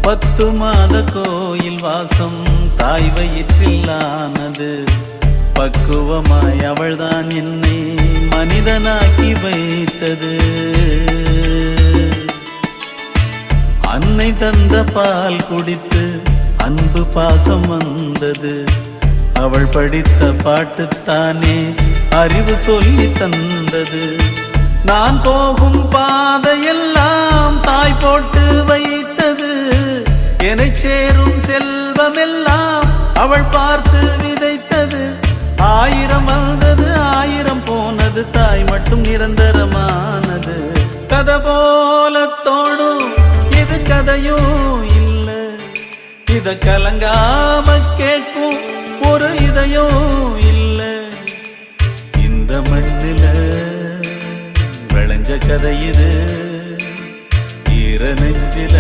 10 மாத கோயில் வாசம் தாய் வயிற்றிலானது. பக்குவமாய் அவள்தான் என்னை மனிதனாக்கி வைத்தது. அன்னை தந்த பால் குடித்து அன்பு பாசம் வந்தது. அவள் படித்த பாட்டுத்தானே அறிவு சொல்லி தந்தது. நான் போகும் பாதையெல்லாம் தாய் போட்டு வைத்தது. என்னை சேரும் செல்வமெல்லாம் அவள் பார்த்து விதைத்தது. 1000 வந்தது 1000 போனது, தாய் மட்டும் நிரந்தரமானது. கதை போல தோடும் இது கதையும் இல்ல, இத கலங்காம கேட்கும் ஒரு இதயம் இல்ல. இந்த மண்ணில விளைஞ்ச கதை இது, ஈர நெஞ்சில